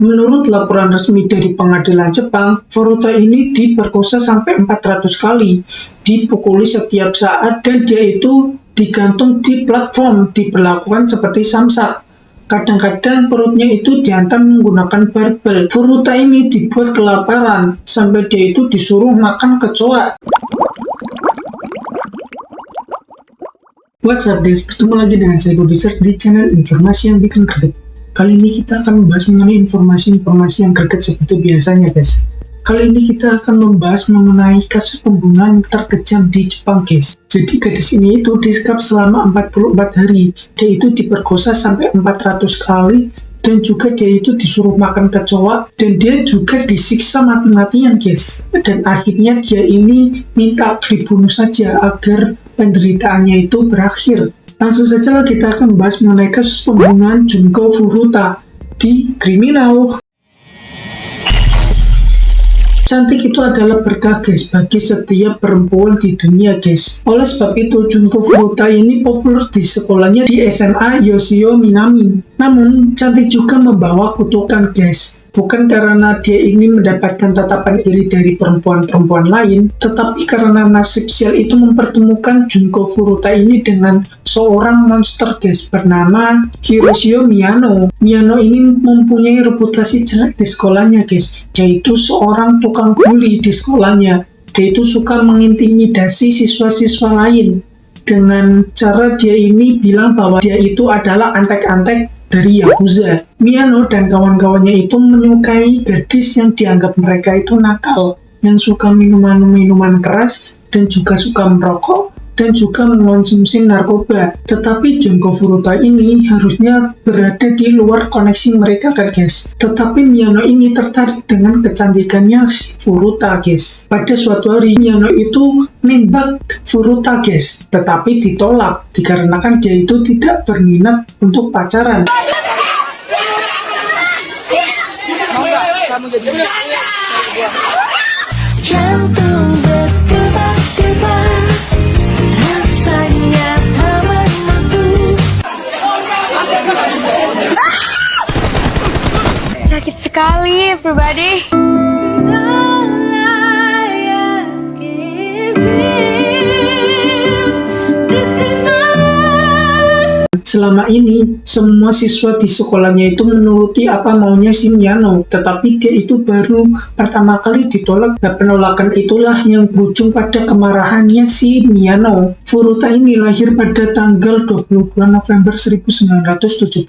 Menurut laporan resmi dari pengadilan Jepang, Furuta ini diperkosa sampai 400 kali, dipukuli setiap saat, dan dia itu digantung di platform, diperlakukan seperti samsak. Kadang-kadang perutnya itu dihantam menggunakan barbel. Furuta ini dibuat kelaparan, sampai dia itu disuruh makan kecoa. What's up guys, bertemu lagi dengan saya Bobby Search di channel informasi yang bikin greget. Kali ini kita akan membahas mengenai informasi-informasi yang greget seperti biasanya guys. Kali ini kita akan membahas mengenai kasus pembunuhan terkejam di Jepang guys. Jadi gadis ini itu disekap selama 44 hari. Dia itu diperkosa sampai 400 kali. Dan juga dia itu disuruh makan kecoa. Dan dia juga disiksa mati-matian guys. Dan akhirnya dia ini minta dibunuh saja agar penderitaannya itu berakhir. Langsung saja kita akan membahas mengenai kasus pembunuhan Junko Furuta di Kriminal. Cantik itu adalah berkah guys bagi setiap perempuan di dunia guys. Oleh sebab itu Junko Furuta ini populer di sekolahnya di SMA Yoshio Minami. Namun cantik juga membawa kutukan guys. Bukan karena dia ingin mendapatkan tatapan iri dari perempuan-perempuan lain, tetapi karena nasib sial itu mempertemukan Junko Furuta ini dengan seorang monster guys bernama Hiroshio Miyano. Miyano ini mempunyai reputasi jelek di sekolahnya guys. Dia itu seorang tukang bully di sekolahnya. Dia itu suka mengintimidasi siswa-siswa lain dengan cara dia ini bilang bahwa dia itu adalah antek-antek dari Yakuza. Miyano dan kawan-kawannya itu menyukai gadis yang dianggap mereka itu nakal, yang suka minuman-minuman keras, dan juga suka merokok, dan juga mengonsumsi narkoba. Tetapi Junko Furuta ini harusnya berada di luar koneksi mereka kan guys. Tetapi Miyano ini tertarik dengan kecantikannya si Furuta guys. Pada suatu hari Miyano itu nembak Furuta guys, tetapi ditolak dikarenakan dia itu tidak berminat untuk pacaran. Jantung berdebar-debar, rasanya tak menentu. Sakit sekali, everybody. Selama ini, semua siswa di sekolahnya itu menuruti apa maunya si Miyano, tetapi dia itu baru pertama kali ditolak. Dan penolakan itulah yang berujung pada kemarahannya si Miyano. Furuta ini lahir pada tanggal 22 November 1971.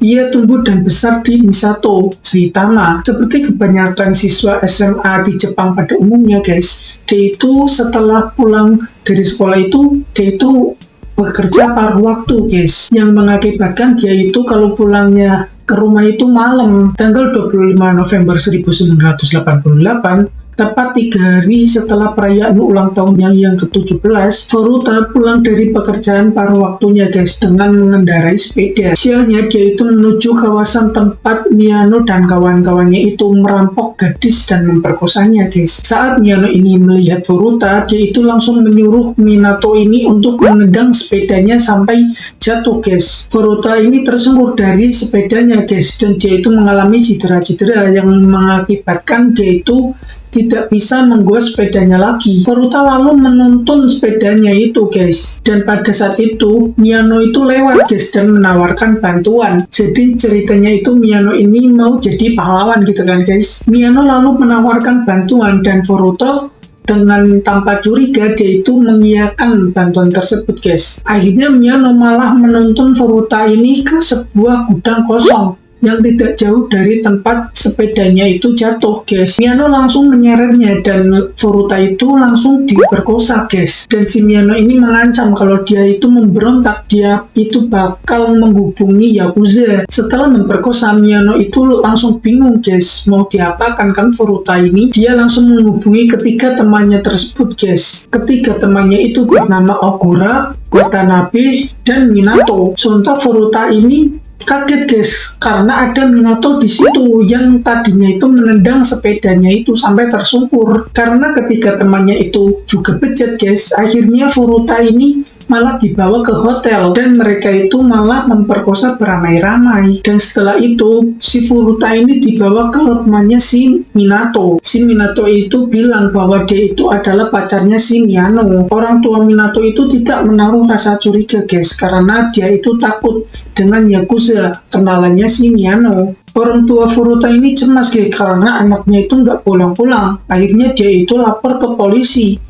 Ia tumbuh dan besar di Misato, Saitama. Seperti kebanyakan siswa SMA di Jepang pada umumnya guys, dia itu setelah pulang dari sekolah itu, dia itu bekerja paruh waktu guys, yang mengakibatkan dia itu kalau pulangnya ke rumah itu malam. Tanggal 25 November 1988, tepat 3 hari setelah perayaan ulang tahunnya yang ke-17, Furuta pulang dari pekerjaan paruh waktunya guys dengan mengendarai sepeda. Sialnya dia itu menuju kawasan tempat Miyano dan kawan-kawannya itu merampok gadis dan memperkosanya guys. Saat Miyano ini melihat Furuta, dia itu langsung menyuruh Minato ini untuk menendang sepedanya sampai jatuh guys. Furuta ini tersungkur dari sepedanya guys, dan dia itu mengalami cedera-cedera yang mengakibatkan dia itu tidak bisa menggoyang sepedanya lagi. Furuta lalu menuntun sepedanya itu guys, dan pada saat itu Miyano itu lewat guys dan menawarkan bantuan. Jadi ceritanya itu Miyano ini mau jadi pahlawan gitu kan guys. Miyano lalu menawarkan bantuan dan Furuta dengan tanpa curiga dia itu mengiyakan bantuan tersebut guys. Akhirnya Miyano malah menuntun Furuta ini ke sebuah gudang kosong yang tidak jauh dari tempat sepedanya itu jatuh guys. Miyano langsung menyeretnya dan Furuta itu langsung diperkosa guys. Dan si Miyano ini mengancam kalau dia itu memberontak, dia itu bakal menghubungi Yakuza. Setelah memperkosa, Miyano itu langsung bingung guys mau diapakan kan Furuta ini. Dia langsung menghubungi ketiga temannya tersebut guys. Ketiga temannya itu bernama Ogura, Watanabe, dan Minato. Sontak Furuta ini kaget guys karena ada Minato di situ yang tadinya itu menendang sepedanya itu sampai tersungkur. Karena ketiga temannya itu juga bejat guys, akhirnya Furuta ini malah dibawa ke hotel dan mereka itu malah memperkosa beramai-ramai. Dan setelah itu si Furuta ini dibawa ke rumahnya si Minato. Si Minato itu bilang bahwa dia itu adalah pacarnya si Miyano. Orang tua Minato itu tidak menaruh rasa curiga guys, karena dia itu takut dengan Yakuza, kenalannya si Miyano. Orang tua Furuta ini cemas guys karena anaknya itu nggak pulang-pulang. Akhirnya dia itu lapor ke polisi.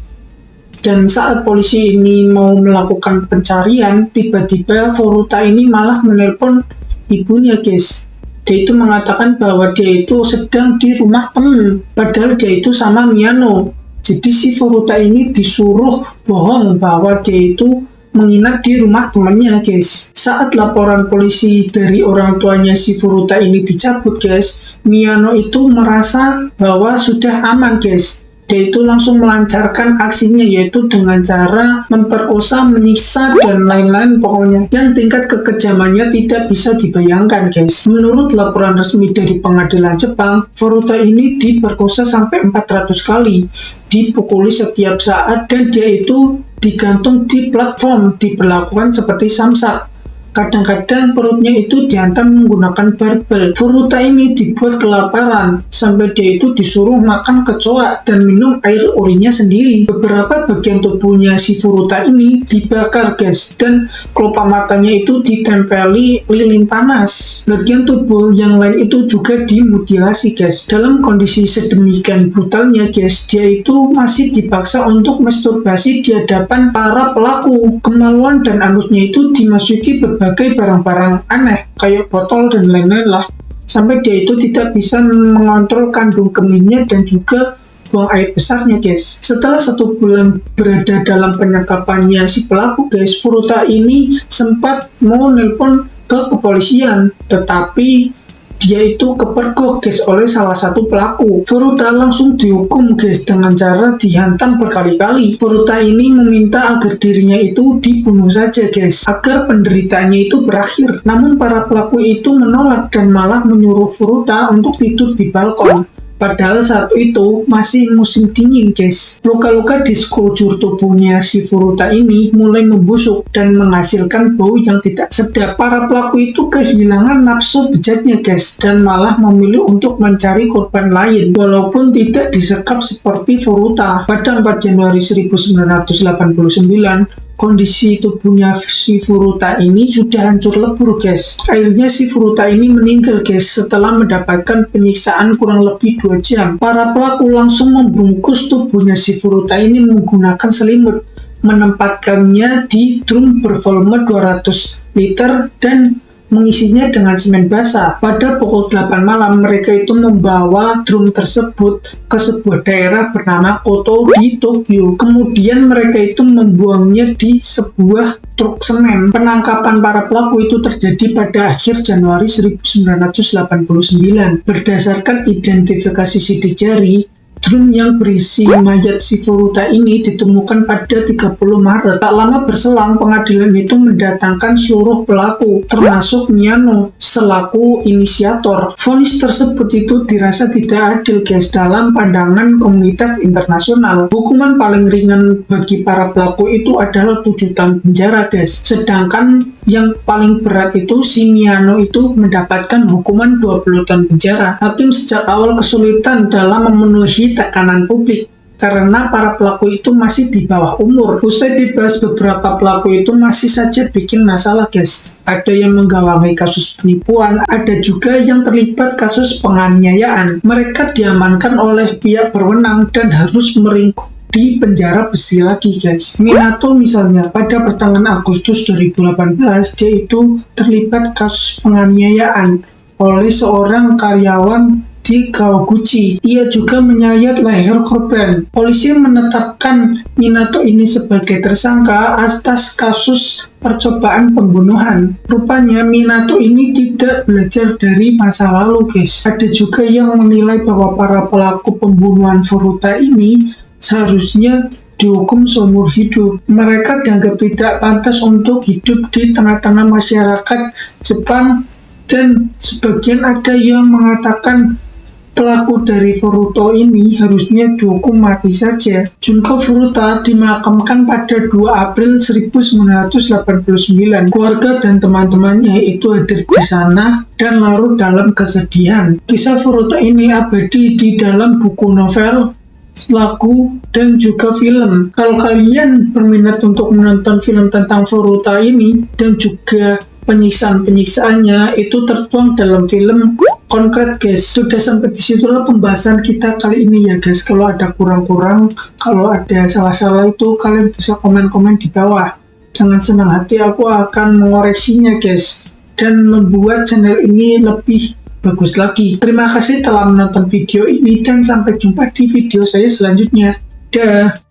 Dan saat polisi ini mau melakukan pencarian, tiba-tiba Furuta ini malah menelpon ibunya guys. Dia itu mengatakan bahwa dia itu sedang di rumah temen, padahal dia itu sama Miyano. Jadi si Furuta ini disuruh bohong bahwa dia itu menginap di rumah temannya guys. Saat laporan polisi dari orang tuanya si Furuta ini dicabut guys, Miyano itu merasa bahwa sudah aman guys. Dia itu langsung melancarkan aksinya, yaitu dengan cara memperkosa, menyiksa, dan lain-lain pokoknya. Dan tingkat kekejamannya tidak bisa dibayangkan guys. Menurut laporan resmi dari pengadilan Jepang, Furuta ini diperkosa sampai 400 kali, dipukuli setiap saat, dan dia itu digantung di platform, diperlakukan seperti samsak. Kadang-kadang perutnya itu dihantam menggunakan barbel. Furuta ini dibuat kelaparan sampai dia itu disuruh makan kecoa dan minum air urinnya sendiri. Beberapa bagian tubuhnya si Furuta ini dibakar guys, dan kelopak matanya itu ditempeli lilin panas. Bagian tubuh yang lain itu juga dimutilasi guys. Dalam kondisi sedemikian brutalnya guys, dia itu masih dipaksa untuk masturbasi di hadapan para pelaku. Kemaluan dan anusnya itu dimasuki berbagai barang-barang aneh kayak botol dan lain-lain lah, sampai dia itu tidak bisa mengontrol kandung kemihnya dan juga buang air besarnya guys. Setelah 1 bulan berada dalam penyekapannya si pelaku guys, Furuta ini sempat mau nelpon ke kepolisian, tetapi dia itu kepergok guys oleh salah satu pelaku. Furuta langsung dihukum guys dengan cara dihantam berkali-kali. Furuta ini meminta agar dirinya itu dibunuh saja guys, agar penderitaannya itu berakhir. Namun para pelaku itu menolak dan malah menyuruh Furuta untuk tidur di balkon. Padahal saat itu masih musim dingin guys. Luka-luka di sekujur tubuhnya si Furuta ini mulai membusuk dan menghasilkan bau yang tidak sedap. Para pelaku itu kehilangan nafsu bejatnya guys, dan malah memilih untuk mencari korban lain walaupun tidak disekap seperti Furuta. Pada 4 Januari 1989, kondisi tubuhnya si Furuta ini sudah hancur lebur guys. Akhirnya si Furuta ini meninggal guys setelah mendapatkan penyiksaan kurang lebih 2 jam. Para pelaku langsung membungkus tubuhnya si Furuta ini menggunakan selimut, menempatkannya di drum bervolume 200 liter dan mengisinya dengan semen basah. Pada pukul 8 malam, mereka itu membawa drum tersebut ke sebuah daerah bernama Koto di Tokyo. Kemudian mereka itu membuangnya di sebuah truk semen. Penangkapan para pelaku itu terjadi pada akhir Januari 1989. Berdasarkan identifikasi sidik jari, drum yang berisi mayat si Furuta ini ditemukan pada 30 Maret. Tak lama berselang, pengadilan itu mendatangkan seluruh pelaku, termasuk Miyano selaku inisiator. Vonis tersebut itu dirasa tidak adil guys dalam pandangan komunitas internasional. Hukuman paling ringan bagi para pelaku itu adalah 7 tahun penjara guys. Sedangkan yang paling berat itu si Miyano itu mendapatkan hukuman 20 tahun penjara. Hakim sejak awal kesulitan dalam memenuhi tekanan publik karena para pelaku itu masih di bawah umur. Usai bebas, beberapa pelaku itu masih saja bikin masalah guys. Ada yang menggawangi kasus penipuan, ada juga yang terlibat kasus penganiayaan. Mereka diamankan oleh pihak berwenang dan harus meringkuk di penjara besi lagi guys. Minato misalnya, pada pertengahan Agustus 2018 dia itu terlibat kasus penganiayaan oleh seorang karyawan di Kawaguchi. Ia juga menyayat leher korban. Polisi menetapkan Minato ini sebagai tersangka atas kasus percobaan pembunuhan. Rupanya Minato ini tidak belajar dari masa lalu guys. Ada juga yang menilai bahwa para pelaku pembunuhan Furuta ini seharusnya dihukum seumur hidup. Mereka dianggap tidak pantas untuk hidup di tengah-tengah masyarakat Jepang, dan sebagian ada yang mengatakan Pelaku dari Boruto ini harusnya dihukum mati saja. Junko Furuta dimakamkan pada 2 April 1989. Keluarga dan teman-temannya itu hadir di sana dan larut dalam kesedihan. Kisah Furuta ini abadi di dalam buku novel, lagu, dan juga film. Kalau kalian berminat untuk menonton film tentang Furuta ini dan juga penyiksaan-penyiksaannya, itu tertuang dalam film konkret guys. Sudah sampai disitulah pembahasan kita kali ini ya guys. Kalau ada kurang-kurang, kalau ada salah-salah itu kalian bisa komen-komen di bawah. Dengan senang hati aku akan mengoreksinya guys dan membuat channel ini lebih bagus lagi. Terima kasih telah menonton video ini dan sampai jumpa di video saya selanjutnya. Dah.